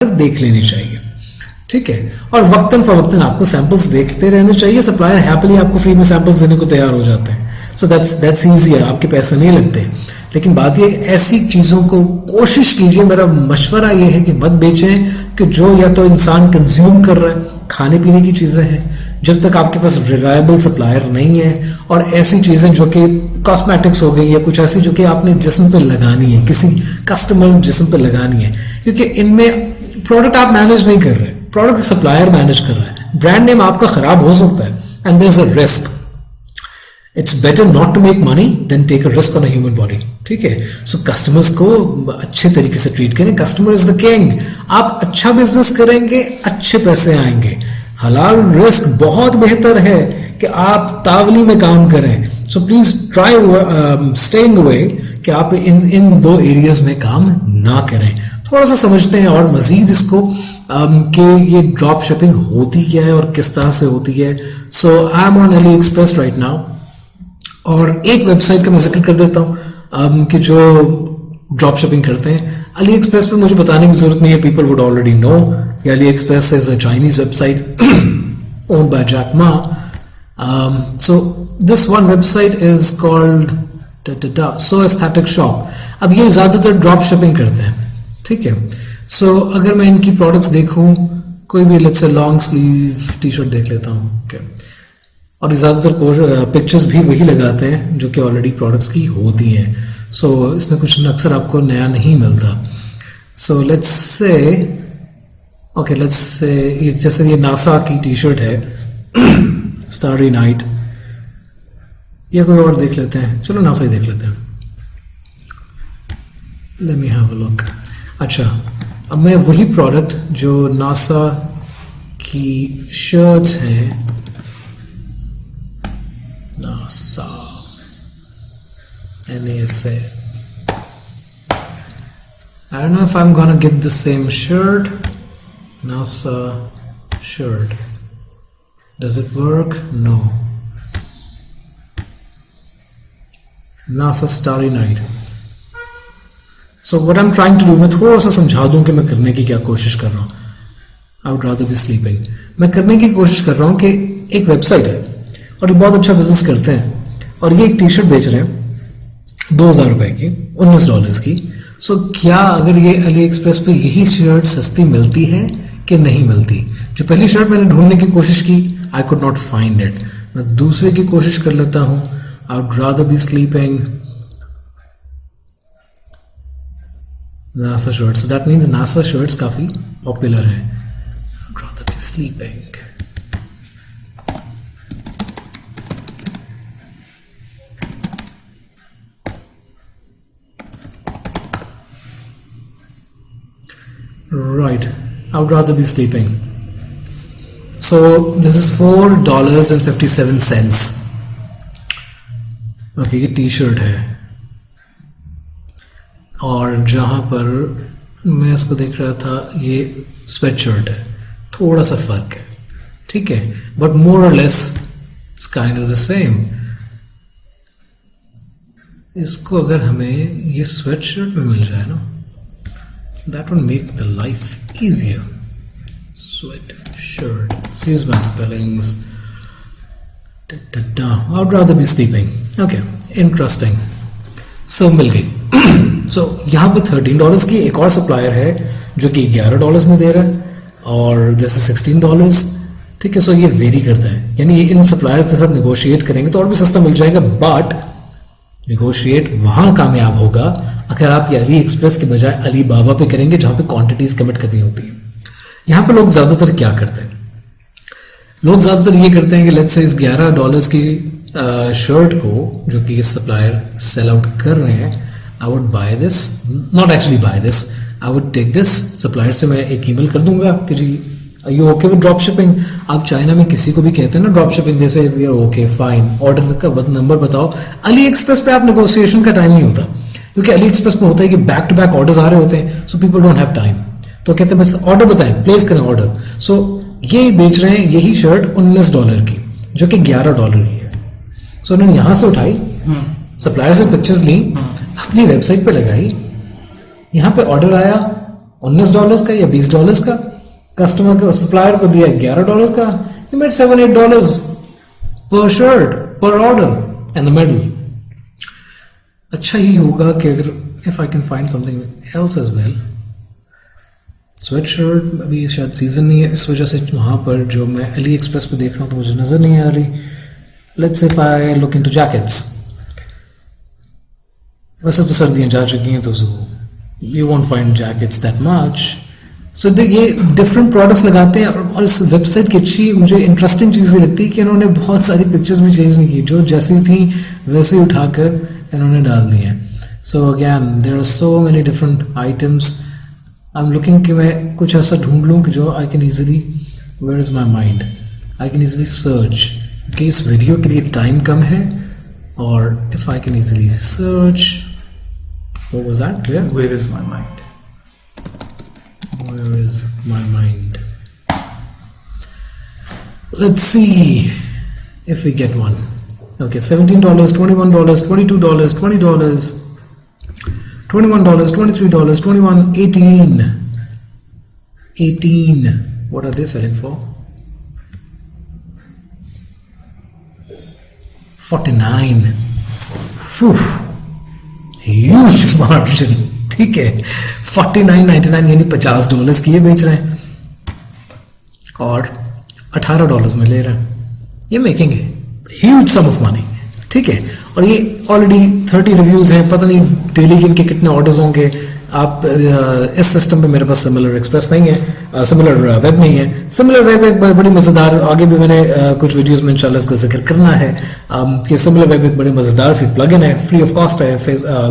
देख लेनी चाहिए, ठीक है। और वक्तन फवक्तन आपको सैंपल्स देखते रहने चाहिए। सप्लायर हैप्पीली आपको फ्री में सैंपल्स देने को तैयार हो जाते हैं। सो दैट्स ईजी है, आपके पैसे नहीं लगते। लेकिन बात ये, ऐसी चीजों को कोशिश कीजिए, मेरा मशवरा ये है कि मत बेचें कि जो या तो इंसान कंज्यूम कर रहा है, खाने पीने की चीजें हैं, जब तक आपके पास रिलायबल सप्लायर नहीं है, और ऐसी चीजें जो कि कॉस्मेटिक्स हो गई या कुछ ऐसी जो कि आपने जिस्म पे लगानी है, किसी कस्टमर जिस्म पे लगानी है, क्योंकि इनमें प्रोडक्ट आप मैनेज नहीं कर रहे, प्रोडक्ट सप्लायर मैनेज कर रहा है। ब्रांड नेम आपका खराब हो सकता है and there is a risk. It's better not to make money then take a risk on a human body, ठीक है। सो कस्टमर्स को अच्छे तरीके से ट्रीट करें। Customer is the king. आप अच्छा बिजनेस करेंगे, अच्छे पैसे आएंगे। हलाल रिस्क बहुत बेहतर है कि आप तावली में काम करें। So please try staying away कि आप इन दो एरियाज में काम ना करें। थोड़ा सा समझते हैं और मजीद इसको कि ये ड्रॉप शिपिंग होती क्या है और किस तरह से होती है। So I am on AliExpress right now, और एक वेबसाइट का मैं जिक्र कर देता हूं कि जो ड्रॉप शिपिंग करते हैं। अली एक्सप्रेस पे मुझे बताने की जरूरत नहीं है, people would already know. Ali express is a Chinese website owned by Jack Ma. So this one website is called So Aesthetic Shop. अब ये ज्यादातर ड्रॉप शिपिंग करते हैं, ठीक है। सो अगर मैं इनकी प्रोडक्ट्स देखूं, कोई भी let's say long sleeve T shirt देख लेता हूं, okay. और ज्यादातर पिक्चर्स भी वही लगाते हैं जो कि ऑलरेडी प्रोडक्ट्स की होती हैं। सो इसमें कुछ अक्सर आपको नया नहीं मिलता। सो लेट्स से जैसे ये नासा की टी शर्ट है स्टारी नाइट, या कोई और देख लेते हैं। चलो नासा ही देख लेते हैं। Let me have a look. अच्छा, अब मैं वही प्रोडक्ट जो नासा की शर्ट्स हैं, NASA NASA, I don't know if I'm gonna get the same shirt. NASA shirt. Does it work? No. NASA Starry Night. So what I'm trying to do, मैं थोड़ा सा समझा दूं कि मैं करने की क्या कोशिश कर रहा हूं। I would rather be sleeping. मैं करने की कोशिश कर रहा हूं कि एक वेबसाइट है और ये बहुत अच्छा बिजनेस करते हैं, और ये एक टी शर्ट बेच रहे हैं 2000 रुपए की, $19 की। सो क्या अगर ये अली एक्सप्रेस पे यही शर्ट सस्ती मिलती है कि नहीं मिलती? जो पहली शर्ट मैंने ढूंढने की कोशिश की, I could not find it. मैं दूसरे की कोशिश कर लेता हूं। I would rather be sleeping. NASA shirt, so that means NASA shirts काफी पॉपुलर है। I would rather be sleeping. Right, I would rather be sleeping. So this is $4.57. Okay, ये टी शर्ट है, और जहां पर मैं इसको देख रहा था ये स्वेट शर्ट है। थोड़ा सा फर्क है, ठीक है, बट मोर और less it's kind of the same. इसको अगर हमें ये स्वेट शर्ट में मिल जाए ना, that would make the life easier. Sweat shirt. Excuse my spellings. I would rather be sleeping. Okay, interesting. So मिल गई। So यहाँ पे $13 की एक और सप्लायर है जो कि $11 में दे रहा है, और this is $16, ठीक है। सो ये वेरी करता है, यानी इन सप्लायर्स के साथ नेगोशिएट करेंगे तो और भी सस्ता मिल जाएगा, बट नेगोशिएट वहां कामयाब होगा अगर आप ये अली एक्सप्रेस के बजाय अली बाबा पे करेंगे, जहां पे क्वांटिटीज कमिट करनी होती है। यहां पे लोग ज्यादातर क्या करते हैं? लोग ज्यादातर ये करते हैं कि लेट्स से इस $11 की शर्ट को जो कि सप्लायर सेल आउट कर रहे हैं, I would buy this, not actually buy this, I would take this. Supplier से मैं एक ईमेल कर दूंगा कि जी you okay with drop shipping. आप चाइना में किसी को भी कहते हैं ना ड्रॉप शिपिंग, जैसे we are okay fine, order का नंबर बताओ। अली एक्सप्रेस पे आप नेगोशिएशन का टाइम नहीं होता, क्योंकि अली एक्सप्रेस में होता है कि बैक टू बैक ऑर्डर्स आ रहे होते हैं, so people don't have time. तो कहते हैं बस ऑर्डर बताएं, प्लेस करें ऑर्डर। सो ये बेच रहे हैं यही शर्ट $19 की, जो कि $11 की है। सो उन्होंने यहां से उठाई, सप्लायर से पिक्चर्स ली, अपनी वेबसाइट पे लगाई, यहां पे ऑर्डर आया, $19 का या $20 का, कस्टमर को सप्लायर को दिया $11 का, you made $7-8 per shirt per order in the middle. अच्छा ही होगा कि अगर if I can find something else as well. Sweatshirt अभी शायद सीजन नहीं है, इस वजह से वहाँ पर जो मैं अली एक्सप्रेस पे देख रहा हूँ तो मुझे नज़र नहीं आ रही. Let's if I look into jackets. वैसे तो सर्दियाँ जा चुकी हैं तो you won't find jackets that much. So ये डिफरेंट प्रोडक्ट्स लगाते हैं. और इस वेबसाइट की अच्छी मुझे इंटरेस्टिंग चीज़ ये लगती है कि इन्होंने बहुत सारी पिक्चर्स भी चेंज नहीं की, जो जैसी थी वैसे ही उठाकर इन्होंने डाल दी हैं. So again there are so many different items. I am looking कि मैं कुछ ऐसा ढूंढ लूँ कि जो I can easily, where is my mind, I can easily search. क्योंकि इस वीडियो के लिए टाइम कम है और if I can easily search. What was that? Where is my mind? Where is my mind? Let's see if we get one. Okay, $17, $21, $22, $20, $21, $23, $21, $18. 18. What are they selling for? $49. Whew. Huge margin. ठीक है, $49.99 यानी $50 की ये बेच रहे हैं और $18 में ले रहे हैं. ये मेकिंग है ह्यूज सम ऑफ मनी. ठीक है, और ये ऑलरेडी 30 रिव्यूज हैं. पता नहीं डेली के इनके कितने ऑर्डर्स होंगे. आप इस सिस्टम पे मेरे पास सिमिलर एक्सप्रेस नहीं है, सिमिलर वेब नहीं है. सिमिलर वेब एक बड़ी मज़ेदार, आगे भी मैंने कुछ वीडियोस में इंशाल्लाह इसका जिक्र करना है कि सिमिलर वेब एक बड़ी मज़ेदार सी प्लगइन है, फ्री ऑफ कॉस्ट है.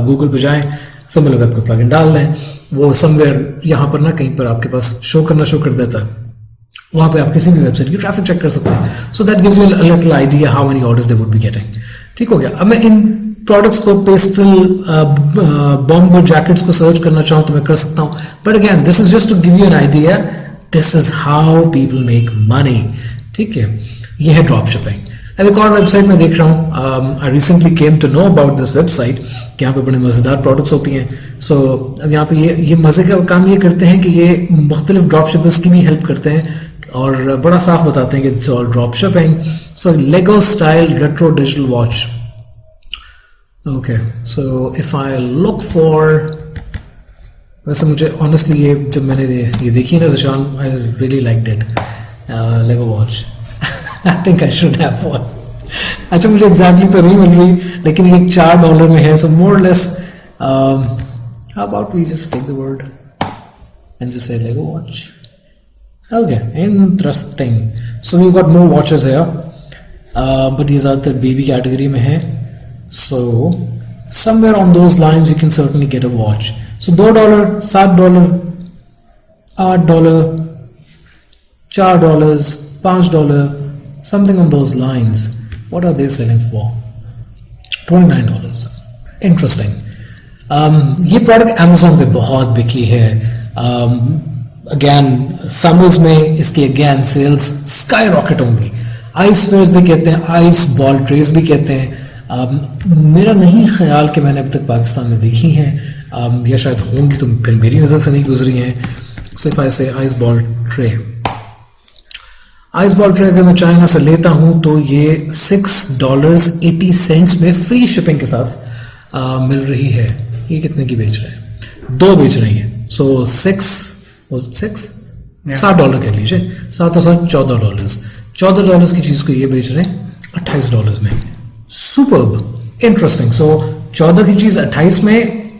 गूगल पे जाएं, सिमिलर वेब का प्लगइन डाल लें, वो समवेयर यहाँ पर ना कहीं पर आपके पास शो कर देता है. वहाँ पे आप किसी भी वेबसाइट की ट्रैफिक चेक कर सकते हैं. So that gives you a little idea how many orders they would be getting. ठीक हो गया. अब मैं इन प्रोडक्ट्स को, पेस्टल बॉम्बर जैकेट्स को सर्च करना चाहूँ तो मैं कर सकता हूँ. But again this is just to give you an idea. This is how people make money. ठीक है, ये है ड्रॉप शिपिंग. अब एक और वेबसाइट में देख रहा हूँ. I recently came to know about this website कि यहाँ पे बड़े मज़ेदार प्रोडक्ट्स होती हैं. सो अब यहाँ पे ये मज़े का काम ये करते हैं कि ये मुख्तलिफ ड्रॉप शिपर्स की भी हेल्प करते हैं और बड़ा साफ बताते हैं कि it's all drop shipping. So Lego style retro digital watch. Okay, so if I look for, वैसे मुझे honestly ये जब मैंने ये देखी ना Zeeshan, I really liked it. Lego watch. I think I should have one. अच्छा, मुझे exactly तो नहीं मिल रही, लेकिन ये $4 में है. So more or less, how about we just take the word and just say Lego watch. Okay, interesting. So we've got more watches here, but ये ज़्यादातर baby category में है. So somewhere on those lines you can certainly get a watch. So $2, $7, $8, $4, $5, something on those lines. What are they selling for? $29. Interesting. ये product Amazon पे बहुत बिकी है. Again summers में इसकी अगेन सेल्स स्काई रॉकेट होंगी. आइस फेयर्स भी कहते हैं, आइस बॉल ट्रेस भी कहते हैं. मेरा नहीं ख्याल कि मैंने अभी तक पाकिस्तान में देखी हैं, या शायद होंगी तो फिर मेरी नज़र से नहीं गुजरी हैं. सो इफ आई से आइस बॉल ट्रे, अगर मैं चाइना से लेता हूं तो ये $6.80 में फ्री शिपिंग के साथ मिल रही है. ये कितने की बेच रहे हैं? 2 बेच रही है. सो $7 कह लीजिए, 7 और 7 $14. $14 की चीज को ये बेच रहे हैं $28 में. Superb, interesting. सो 14 की चीज 28 में,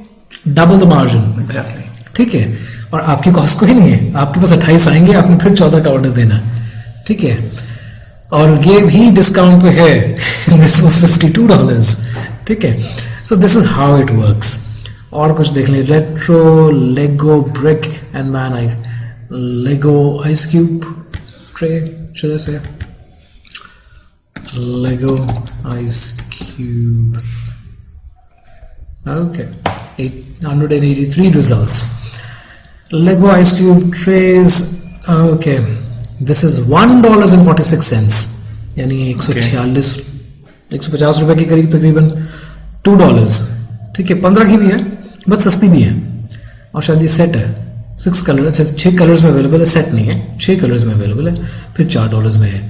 डबल द मार्जिन. एग्जैक्टली. ठीक है, और आपकी कॉस्ट कोई नहीं है. आपके पास 28 आएंगे, आपने फिर 14 का ऑर्डर देना. ठीक है, और ये भी डिस्काउंट पे है. This was $52. ठीक है, so this is how it works. और कुछ देख लें. Retro Lego brick and man ice, Lego ice cube tray, should I say Lego ice cube. Okay, 883 results. Lego ice cube trays. Okay, this is $1.46, यानी 150 रुपए के करीब तकरीबन. $2. ठीक है, 15 की भी है बट सस्ती भी है, और शायद ये सेट है. 6 कलर, अच्छा 6 कलर्स में अवेलेबल है, सेट नहीं है, 6 कलर्स में अवेलेबल है, फिर $4 में है,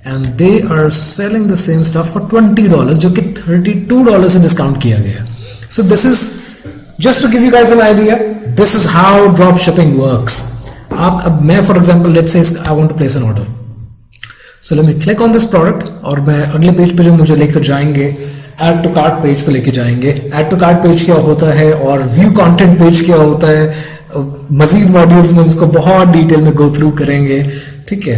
and they are selling the same stuff for $20, जो कि $32 से डिस्काउंट किया गया है. So this is just to give you guys an idea, this is how drop shipping works. आप, अब मैं for example let's say I want to place an order, so let me click on this product, और मैं अगले page पे जो मुझे लेकर जाएंगे, एड टू कार्ट पेज पे लेके जाएंगे. एड टू कार्ट पेज क्या होता है और व्यू कंटेंट पेज क्या होता है, मजीद मॉड्यूल्स में उसको बहुत डिटेल में गो थ्रू करेंगे. ठीक है.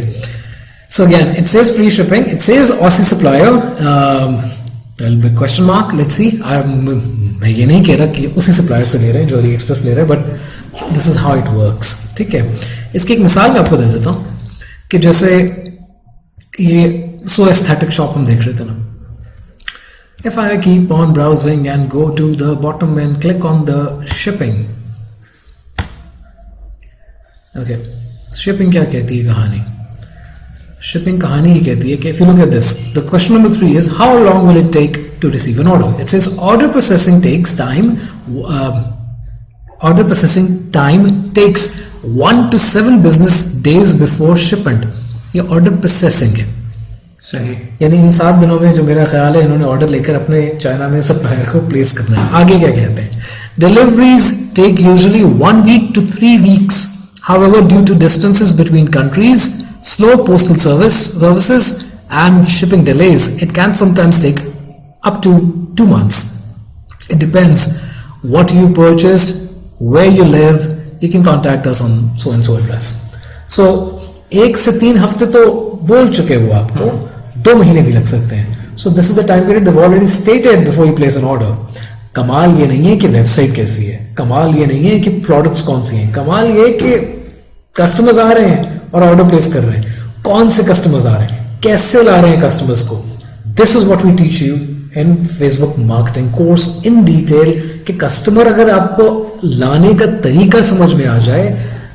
So again it says free shipping, it says Aussie supplier, question mark, let's see. मैं ये नहीं कह रहा कि उसी सप्लायर से ले रहे हैं जो अली एक्सप्रेस ले रहे हैं, but this is how it works. ठीक है. इसकी एक मिसाल मैं आपको दे देता हूं कि जैसे ये सो एस्थेटिक शॉप हम देख रहे थे ना. If I keep on browsing and go to the bottom and click on the shipping, okay, shipping क्या कहती है कहानी? Shipping कहानी ये कहती है कि if you look at this, the question number 3 is how long will it take to receive an order? It says order processing takes time. Order processing time takes 1 to 7 business days before shipment. ये order processing है. सही. यानी इन 7 दिनों में जो मेरा ख्याल है इन्होंने ऑर्डर लेकर अपने चाइना में सप्लायर को प्लेस करना है. आगे क्या कहते हैं? Deliveries take usually 1 week to 3 weeks. However, due to distances between countries, slow postal services and shipping delays, it can sometimes take up to 2 months. It depends what you purchased, where you live. You can contact us on so and so address. So 1 से 3 हफ्ते तो बोल चुके हो आपको, 2 महीने भी लग सकते हैं. So this is the time period they've already stated before you place an order. कमाल ये नहीं है कि वेबसाइट कैसी है, कमाल ये नहीं है कि प्रोडक्ट्स कौन सी हैं, कमाल ये कि कस्टमर्स आ रहे हैं और ऑर्डर प्लेस कर रहे हैं. कौन से कस्टमर्स आ रहे हैं, कैसे ला रहे हैं कस्टमर्स को. This is what we teach you in Facebook marketing course in detail, कि कस्टमर अगर आपको लाने का तरीका समझ में आ जाए,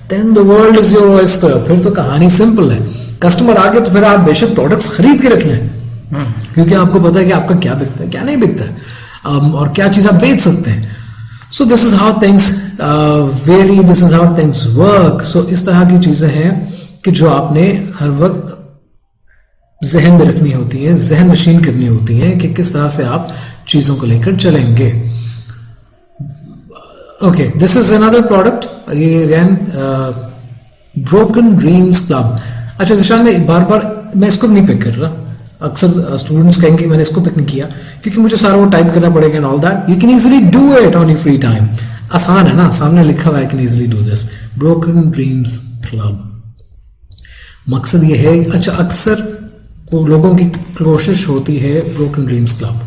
then the world is your oyster. फिर तो कहानी सिंपल है. कस्टमर आ गए तो फिर आप बेशक प्रोडक्ट्स खरीद के रख लें, क्योंकि आपको पता है कि आपका क्या बिकता है, क्या नहीं बिकता है, और क्या चीज आप बेच सकते हैं. So this is how things very, this is how things work. So इस तरह की चीजें हैं कि जो आपने हर वक्त जहन में रखनी होती है, जहन नशीन करनी होती है कि किस तरह से आप चीजों को लेकर चलेंगे. Okay, this is another product, ये अगेन ब्रोकन ड्रीम्स क्लब. अच्छा जिशान, मैं बार बार मैं इसको नहीं पिक कर रहा. अक्सर स्टूडेंट्स कहेंगे मैंने इसको पिक नहीं किया क्योंकि मुझे सारा वो टाइप करना पड़ेगा and all that. You can easily do it on your free time. आसान है ना, सामने लिखा हुआ है, can easily do this. Broken dreams club, मकसद ये है, अच्छा अक्सर लोगों की कोशिश होती है broken dreams club,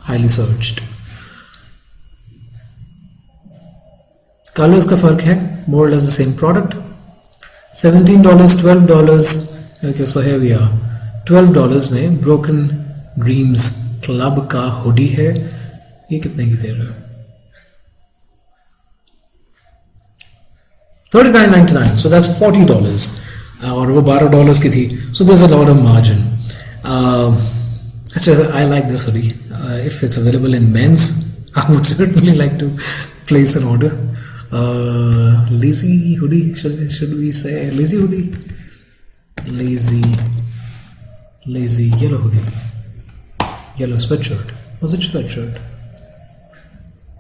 highly searched. Colours का फर्क है, मोर और less the same product. $17, $12. Okay, so here we are. $12 में ब्रोकन ड्रीम्स क्लब का हुडी है. ये कितने की दे रहा है? $39.99. So that's $40. और वो $12 की थी. So there's a lot of margin. अच्छा, I like this hoodie. If it's available in men's, I would certainly like to place an order. Lazy hoodie, should we say lazy hoodie? Lazy yellow hoodie, yellow sweatshirt. Was it sweatshirt?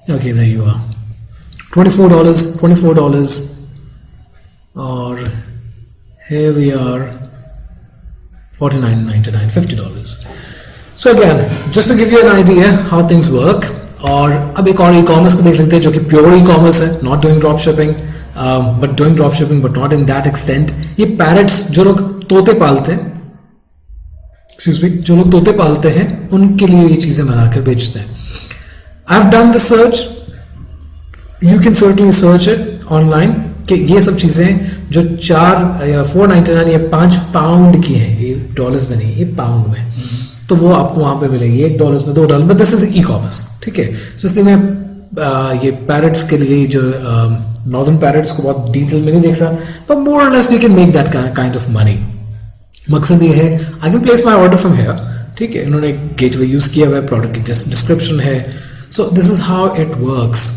Okay, there you are. $24. Or here we are, $49.99, $50. So again, just to give you an idea how things work. और अब एक और e commerce को देख लेते हैं जो कि प्योर ई कॉमर्स है, not doing drop shipping, but doing drop shipping but not in that extent. ये पैरट्स, जो लोग तोते पालते हैं, एक्सक्यूज मी, जो लोग तोते पालते हैं उनके लिए ये चीजें बनाकर बेचते हैं. I have done the search, you can certainly search it online, कि ये सब चीजें जो 4.99 या 5 पाउंड की हैं, ये डॉलर्स में नहीं, ये पाउंड में, तो वो आपको वहां पे मिलेगी $1 में, $2 में. This is e commerce. ठीक है. सो इसलिए मैं ये पैरट्स के लिए जो नॉर्दर्न पैरट्स को बहुत डिटेल में नहीं देख रहा, बट मोर और less you can make that kind of money. मकसद ये है, I can place my order from here. ठीक है. इन्होंने गेटवे यूज किया हुआ है, प्रोडक्ट की डिस्क्रिप्शन है. So this is how it works.